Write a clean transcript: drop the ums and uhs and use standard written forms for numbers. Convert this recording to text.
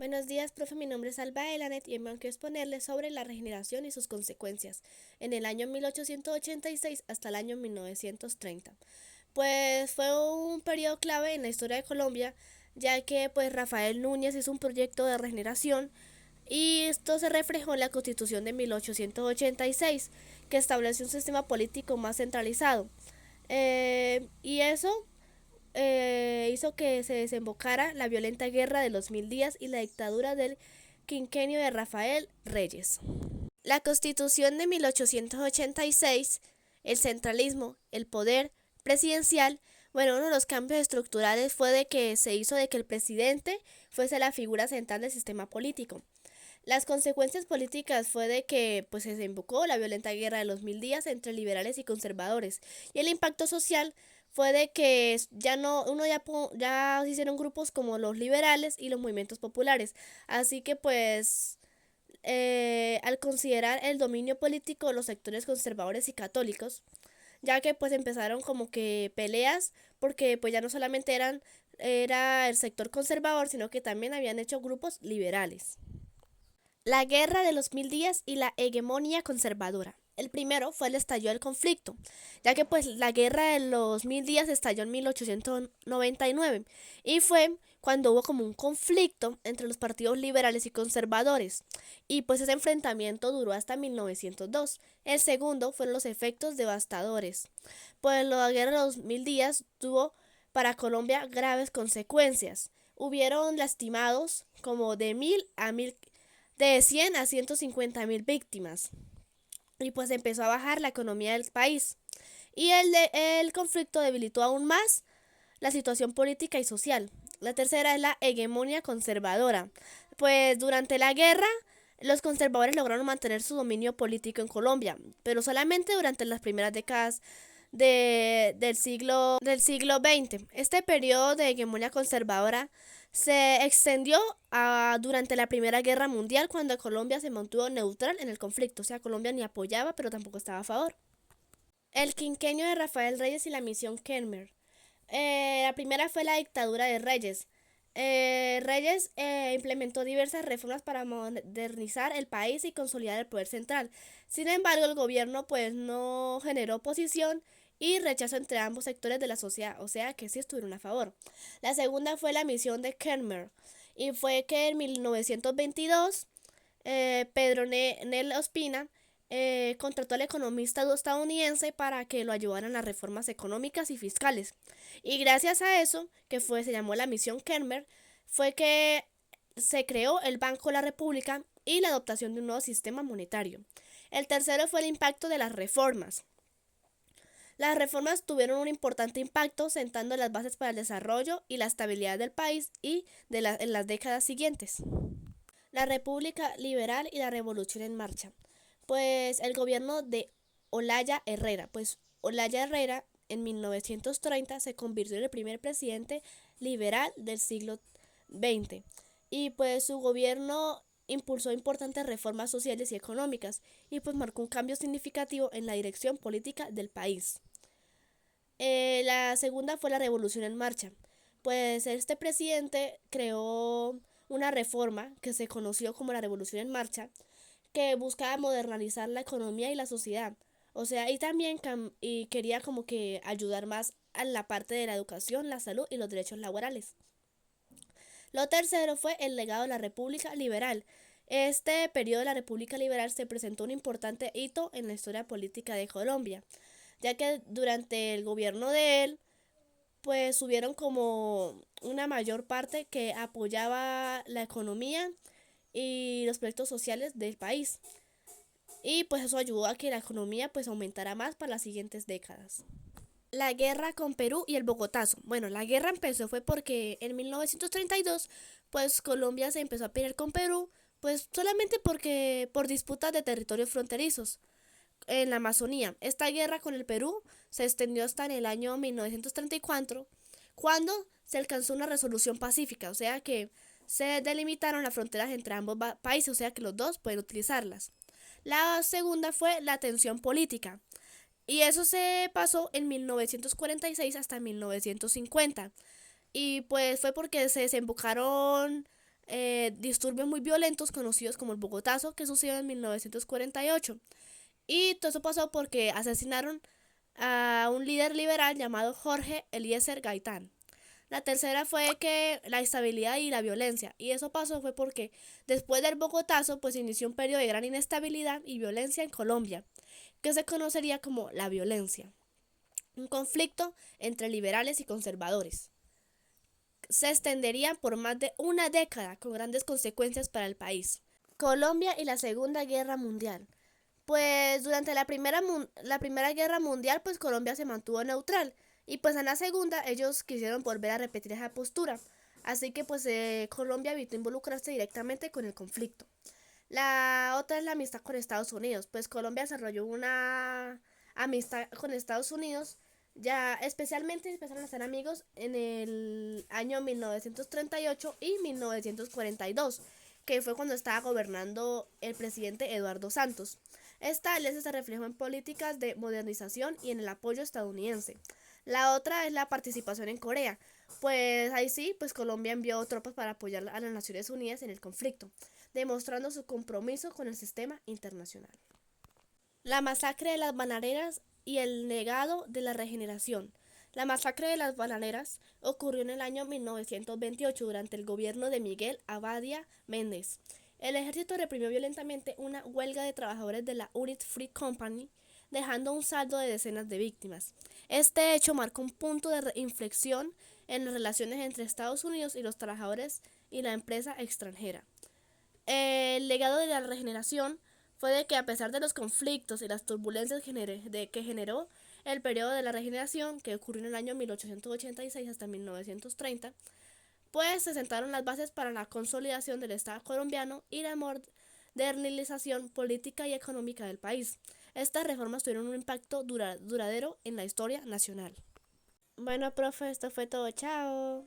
Buenos días, profe. Mi nombre es Alba Elanet y vengo a exponerles sobre la regeneración y sus consecuencias en el año 1886 hasta el año 1930. Pues fue un periodo clave en la historia de Colombia, ya que pues Rafael Núñez hizo un proyecto de regeneración y esto se reflejó en la Constitución de 1886, que estableció un sistema político más centralizado. Y eso hizo que se desembocara la violenta guerra de los 1000 días y la dictadura del quinquenio de Rafael Reyes. La Constitución de 1886, el centralismo, el poder presidencial, bueno, uno de los cambios estructurales fue de que se hizo de que el presidente fuese la figura central del sistema político. Las consecuencias políticas fue de que pues se desembocó la violenta guerra de los 1000 días entre liberales y conservadores, y el impacto social fue de que ya no uno ya se hicieron grupos como los liberales y los movimientos populares, así que pues al considerar el dominio político de los sectores conservadores y católicos, ya que pues empezaron como que peleas porque pues ya no solamente era el sector conservador, sino que también habían hecho grupos liberales. La Guerra de los 1000 días y la hegemonía conservadora. El primero fue el estallido del conflicto, ya que pues la Guerra de los 1000 días estalló en 1899 y fue cuando hubo como un conflicto entre los partidos liberales y conservadores, y pues ese enfrentamiento duró hasta 1902. El segundo fueron los efectos devastadores, pues la Guerra de los 1000 días tuvo para Colombia graves consecuencias. Hubieron lastimados como de 100 a 150.000 víctimas, y pues empezó a bajar la economía del país. Y el conflicto debilitó aún más la situación política y social. La tercera es la hegemonía conservadora. Pues durante la guerra, los conservadores lograron mantener su dominio político en Colombia, pero solamente durante las primeras décadas del siglo XX. Este periodo de hegemonía conservadora se extendió durante la Primera Guerra Mundial, cuando Colombia se mantuvo neutral en el conflicto. O sea, Colombia ni apoyaba, pero tampoco estaba a favor. El quinquenio de Rafael Reyes y la misión Kenmer. La primera fue la dictadura de Reyes. Reyes implementó diversas reformas para modernizar el país y consolidar el poder central. Sin embargo, el gobierno pues no generó oposición y rechazo entre ambos sectores de la sociedad, o sea que sí estuvieron a favor. La segunda fue la misión de Kenmer, y fue que en 1922 Pedro Nel Ospina contrató al economista estadounidense para que lo ayudara en las reformas económicas y fiscales. Y gracias a eso, se llamó la misión Kenmer, fue que se creó el Banco de la República y la adoptación de un nuevo sistema monetario. El tercero fue el impacto de las reformas. Las reformas tuvieron un importante impacto, sentando las bases para el desarrollo y la estabilidad del país en las décadas siguientes. La República Liberal y la Revolución en Marcha. Pues el gobierno de Olaya Herrera. Pues Olaya Herrera en 1930 se convirtió en el primer presidente liberal del siglo XX. Y pues su gobierno impulsó importantes reformas sociales y económicas, y pues marcó un cambio significativo en la dirección política del país. La segunda fue la Revolución en Marcha. Pues este presidente creó una reforma que se conoció como la Revolución en Marcha, que buscaba modernizar la economía y la sociedad. O sea, y también y quería como que ayudar más a la parte de la educación, la salud y los derechos laborales. Lo tercero fue el legado de la República Liberal. Este periodo de la República Liberal se presentó un importante hito en la historia política de Colombia, ya que durante el gobierno de él pues hubieron como una mayor parte que apoyaba la economía y los proyectos sociales del país. Y pues eso ayudó a que la economía pues aumentara más para las siguientes décadas. La guerra con Perú y el Bogotazo. Bueno, la guerra empezó fue porque en 1932 pues Colombia se empezó a pelear con Perú, pues solamente porque por disputas de territorios fronterizos en la Amazonía. Esta guerra con el Perú se extendió hasta en el año 1934, cuando se alcanzó una resolución pacífica, o sea que se delimitaron las fronteras entre ambos países, o sea que los dos pueden utilizarlas. La segunda fue la tensión política, y eso se pasó en 1946 hasta 1950. Y pues fue porque se desembocaron disturbios muy violentos conocidos como el Bogotazo, que sucedió en 1948. Y todo eso pasó porque asesinaron a un líder liberal llamado Jorge Eliezer Gaitán. La tercera fue que la instabilidad y la violencia. Y eso pasó fue porque después del Bogotazo pues inició un periodo de gran inestabilidad y violencia en Colombia, que se conocería como la violencia. Un conflicto entre liberales y conservadores. Se extendería por más de una década con grandes consecuencias para el país. Colombia y la Segunda Guerra Mundial. Pues durante la primera guerra mundial, pues Colombia se mantuvo neutral. Y pues en la segunda ellos quisieron volver a repetir esa postura. Así que pues Colombia evitó involucrarse directamente con el conflicto. La otra es la amistad con Estados Unidos. Pues Colombia desarrolló una amistad con Estados Unidos. Ya especialmente empezaron a ser amigos en el año 1938 y 1942, que fue cuando estaba gobernando el presidente Eduardo Santos. Esta alianza se reflejó en políticas de modernización y en el apoyo estadounidense. La otra es la participación en Corea. Pues ahí sí, pues Colombia envió tropas para apoyar a las Naciones Unidas en el conflicto, demostrando su compromiso con el sistema internacional. La masacre de las bananeras y el legado de la regeneración. La masacre de las bananeras ocurrió en el año 1928 durante el gobierno de Miguel Abadia Méndez. El ejército reprimió violentamente una huelga de trabajadores de la Unit Free Company, dejando un saldo de decenas de víctimas. Este hecho marcó un punto de inflexión en las relaciones entre Estados Unidos y los trabajadores y la empresa extranjera. El legado de la regeneración fue de que a pesar de los conflictos y las turbulencias que generó el periodo de la regeneración, que ocurrió en el año 1886 hasta 1930, pues se sentaron las bases para la consolidación del Estado colombiano y la modernización política y económica del país. Estas reformas tuvieron un impacto duradero en la historia nacional. Bueno, profe, esto fue todo. Chao.